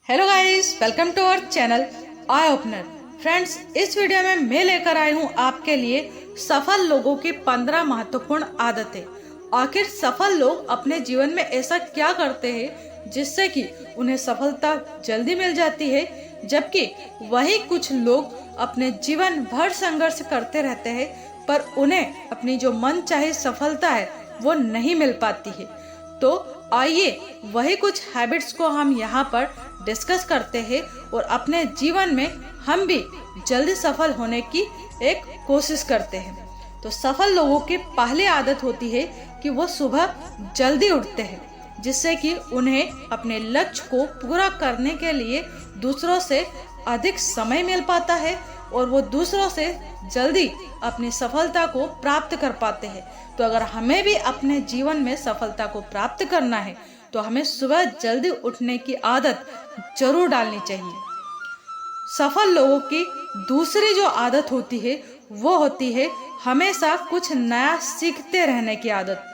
Hello guys, welcome to our channel eye opener. Friends, इस video में मैं लेकर आई हूँ आपके लिए सफल लोगों की 15 महत्वपूर्ण आदतें। आखिर सफल लोग अपने जीवन में ऐसा क्या करते हैं जिससे कि उन्हें सफलता जल्दी मिल जाती है, जबकि वही कुछ लोग अपने जीवन भर संघर्ष करते रहते हैं पर उन्हें अपनी जो मन चाहे सफलता है वो नहीं मिल पाती है। तो आइए वही कुछ हैबिट्स को हम यहाँ पर डिस्कस करते हैं और अपने जीवन में हम भी जल्दी सफल होने की एक कोशिश करते हैं। तो सफल लोगों की पहली आदत होती है कि वो सुबह जल्दी उठते हैं, जिससे कि उन्हें अपने लक्ष्य को पूरा करने के लिए दूसरों से अधिक समय मिल पाता है और वो दूसरों से जल्दी अपनी सफलता को प्राप्त कर पाते हैं। तो अगर हमें भी अपने जीवन में सफलता को प्राप्त करना है तो हमें सुबह जल्दी उठने की आदत जरूर डालनी चाहिए। सफल लोगों की दूसरी जो आदत होती है वो होती है हमेशा कुछ नया सीखते रहने की आदत।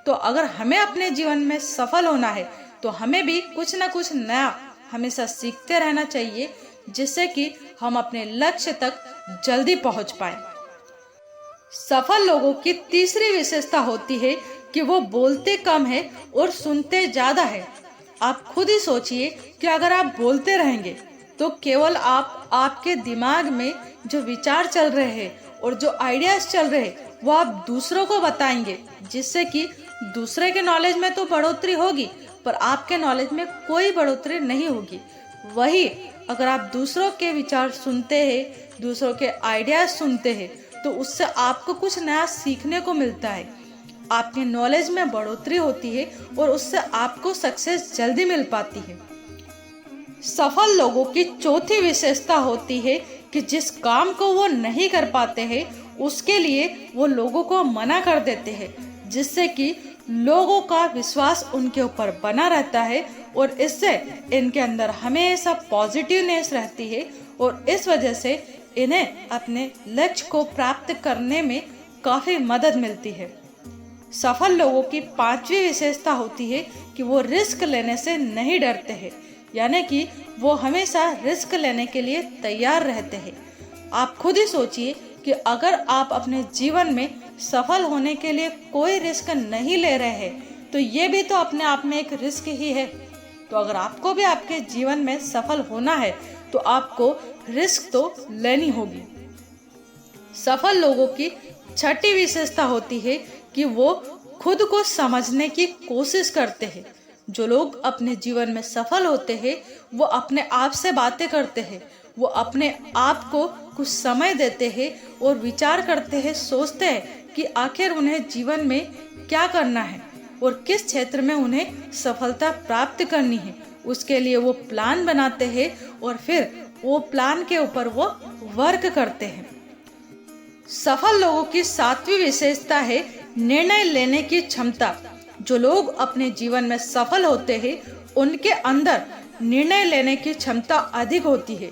तो अगर हमें अपने जीवन में सफल होना है तो हमें भी कुछ ना कुछ नया हमेशा सीखते रहना चाहिए, जिससे कि हम अपने लक्ष्य तक जल्दी पहुंच पाए। सफल लोगों की तीसरी विशेषता होती है कि वो बोलते कम है और सुनते ज्यादा है। आप खुद ही सोचिए कि अगर आप बोलते रहेंगे तो केवल आपके दिमाग में जो विचार चल रहे हैं और जो आइडियाज चल रहे हैं वो आप दूसरों को बताएंगे, जिससे कि दूसरे के नॉलेज में तो बढ़ोतरी होगी पर आपके नॉलेज में कोई बढ़ोतरी नहीं होगी। वही अगर आप दूसरों के विचार सुनते हैं, दूसरों के आइडियाज सुनते हैं, तो उससे आपको कुछ नया सीखने को मिलता है, आपके नॉलेज में बढ़ोतरी होती है और उससे आपको सक्सेस जल्दी मिल पाती है। सफल लोगों की चौथी विशेषता होती है कि जिस काम को वो नहीं कर पाते हैं उसके लिए वो लोगों को मना कर देते हैं, जिससे कि लोगों का विश्वास उनके ऊपर बना रहता है और इससे इनके अंदर हमेशा पॉजिटिवनेस रहती है और इस वजह से इन्हें अपने लक्ष्य को प्राप्त करने में काफ़ी मदद मिलती है। सफल लोगों की पांचवी विशेषता होती है कि वो रिस्क लेने से नहीं डरते हैं, यानी कि वो हमेशा रिस्क लेने के लिए तैयार रहते हैं। आप खुद ही सोचिए कि अगर आप अपने जीवन में सफल होने के लिए कोई रिस्क नहीं ले रहे हैं तो ये भी तो अपने आप में एक रिस्क ही है। तो अगर आपको भी आपके जीवन में सफल होना है तो आपको रिस्क तो लेनी होगी। सफल लोगों की छठी विशेषता होती है कि वो खुद को समझने की कोशिश करते हैं। जो लोग अपने जीवन में सफल होते हैं वो अपने आप से बातें करते हैं, वो अपने आप को कुछ समय देते हैं और विचार करते हैं, सोचते हैं कि आखिर उन्हें जीवन में क्या करना है और किस क्षेत्र में उन्हें सफलता प्राप्त करनी है। उसके लिए वो प्लान बनाते हैं और फिर वो प्लान के ऊपर वो वर्क करते हैं। सफल लोगों की सातवीं विशेषता है निर्णय लेने की क्षमता। जो लोग अपने जीवन में सफल होते हैं उनके अंदर निर्णय लेने की क्षमता अधिक होती है।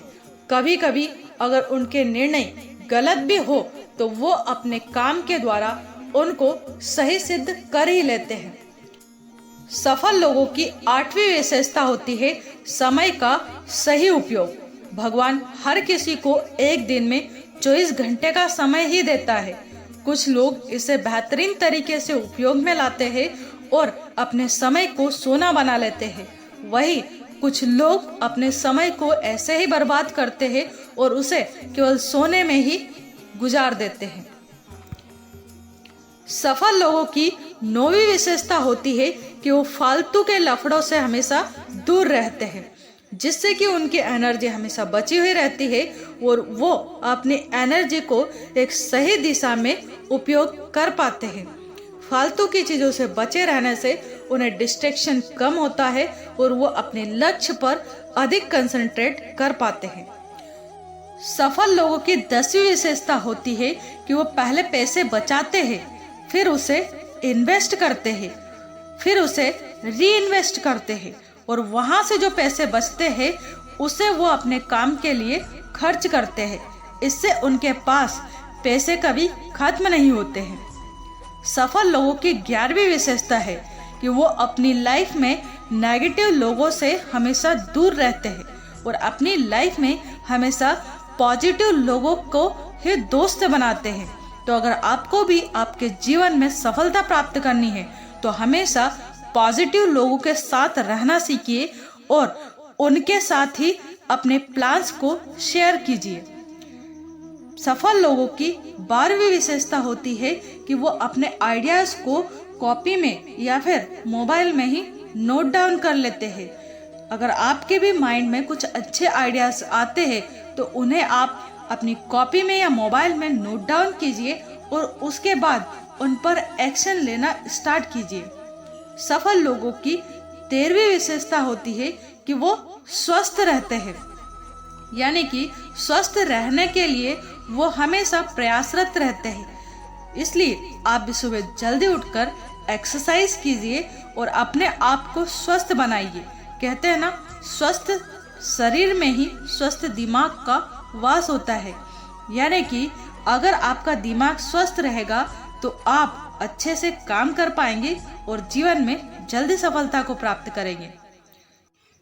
कभी कभी अगर उनके निर्णय गलत भी हो तो वो अपने काम के द्वारा उनको सही सिद्ध कर ही लेते हैं। सफल लोगों की आठवीं विशेषता होती है समय का सही उपयोग। भगवान हर किसी को एक दिन में 24 घंटे का समय ही देता है। कुछ लोग इसे बेहतरीन तरीके से उपयोग में लाते हैं और अपने समय को सोना बना लेते हैं। वही कुछ लोग अपने समय को ऐसे ही बर्बाद करते हैं और उसे केवल सोने में ही गुजार देते हैं। सफल लोगों की नौवीं विशेषता होती है कि वो फालतू के लफड़ों से हमेशा दूर रहते हैं, जिससे कि उनकी एनर्जी हमेशा बची हुई रहती है और वो अपनी एनर्जी को एक सही दिशा में उपयोग कर पाते हैं। फालतू की चीज़ों से बचे रहने से उन्हें डिस्ट्रैक्शन कम होता है और वो अपने लक्ष्य पर अधिक कंसंट्रेट कर पाते हैं। सफल लोगों की 10वीं विशेषता होती है कि वो पहले पैसे बचाते हैं, फिर उसे इन्वेस्ट करते हैं, फिर उसे री इन्वेस्ट करते हैं और वहाँ से जो पैसे बचते हैं उसे वो अपने काम के लिए खर्च करते हैं। इससे उनके पास पैसे कभी खत्म नहीं होते हैं। सफल लोगों की 11वीं विशेषता है कि वो अपनी लाइफ में नेगेटिव लोगों से हमेशा दूर रहते हैं और अपनी लाइफ में हमेशा पॉजिटिव लोगों को ही दोस्त बनाते हैं। तो अगर आपको भी आपके जीवन में सफलता प्राप्त करनी है तो हमेशा पॉजिटिव लोगों के साथ रहना सीखिए और उनके साथ ही अपने प्लान्स को शेयर कीजिए। सफल लोगों की 12वीं विशेषता होती है कि वो अपने आइडियाज को कॉपी में या फिर मोबाइल में ही नोट डाउन कर लेते हैं। अगर आपके भी माइंड में कुछ अच्छे आइडियाज आते हैं तो उन्हें आप अपनी कॉपी में या मोबाइल में नोट डाउन कीजिए और उसके बाद उन पर एक्शन लेना स्टार्ट कीजिए। सफल लोगों की 13वीं विशेषता होती है कि वो स्वस्थ रहते हैं, यानी कि स्वस्थ रहने के लिए वो हमेशा प्रयासरत रहते हैं। इसलिए आप भी सुबह जल्दी उठकर एक्सरसाइज कीजिए और अपने आप को स्वस्थ बनाइए। कहते हैं ना, स्वस्थ शरीर में ही स्वस्थ दिमाग का वास होता है। यानी कि अगर आपका दिमाग स्वस्थ रहेगा तो आप अच्छे से काम कर पाएंगे और जीवन में जल्दी सफलता को प्राप्त करेंगे।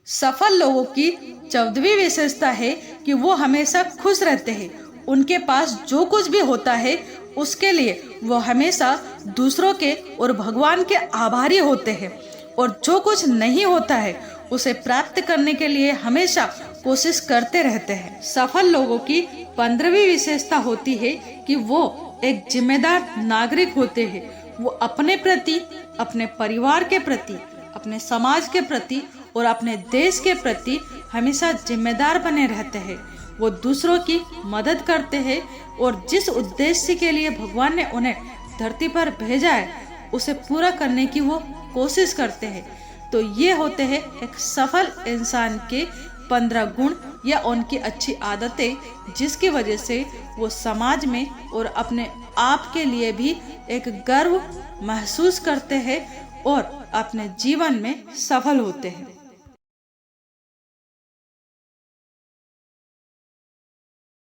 सफल लोगों की 14वीं विशेषता है कि वो हमेशा खुश रहते हैं। उनके पास जो कुछ भी होता है उसके लिए वो हमेशा दूसरों के और भगवान के आभारी होते हैं और जो कुछ नहीं होता है उसे प्राप्त करने के लिए हमेशा कोशिश करते रहते हैं। सफल लोगों की 15वीं विशेषता होती है कि वो एक जिम्मेदार नागरिक होते हैं। वो अपने प्रति, अपने परिवार के प्रति, अपने समाज के प्रति और अपने देश के प्रति हमेशा जिम्मेदार बने रहते हैं। वो दूसरों की मदद करते हैं और जिस उद्देश्य के लिए भगवान ने उन्हें धरती पर भेजा है उसे पूरा करने की वो कोशिश करते हैं। तो ये होते हैं एक सफल इंसान के 15 गुण या उनकी अच्छी आदतें, जिसकी वजह से वो समाज में और अपने आप के लिए भी एक गर्व महसूस करते हैं और अपने जीवन में सफल होते हैं।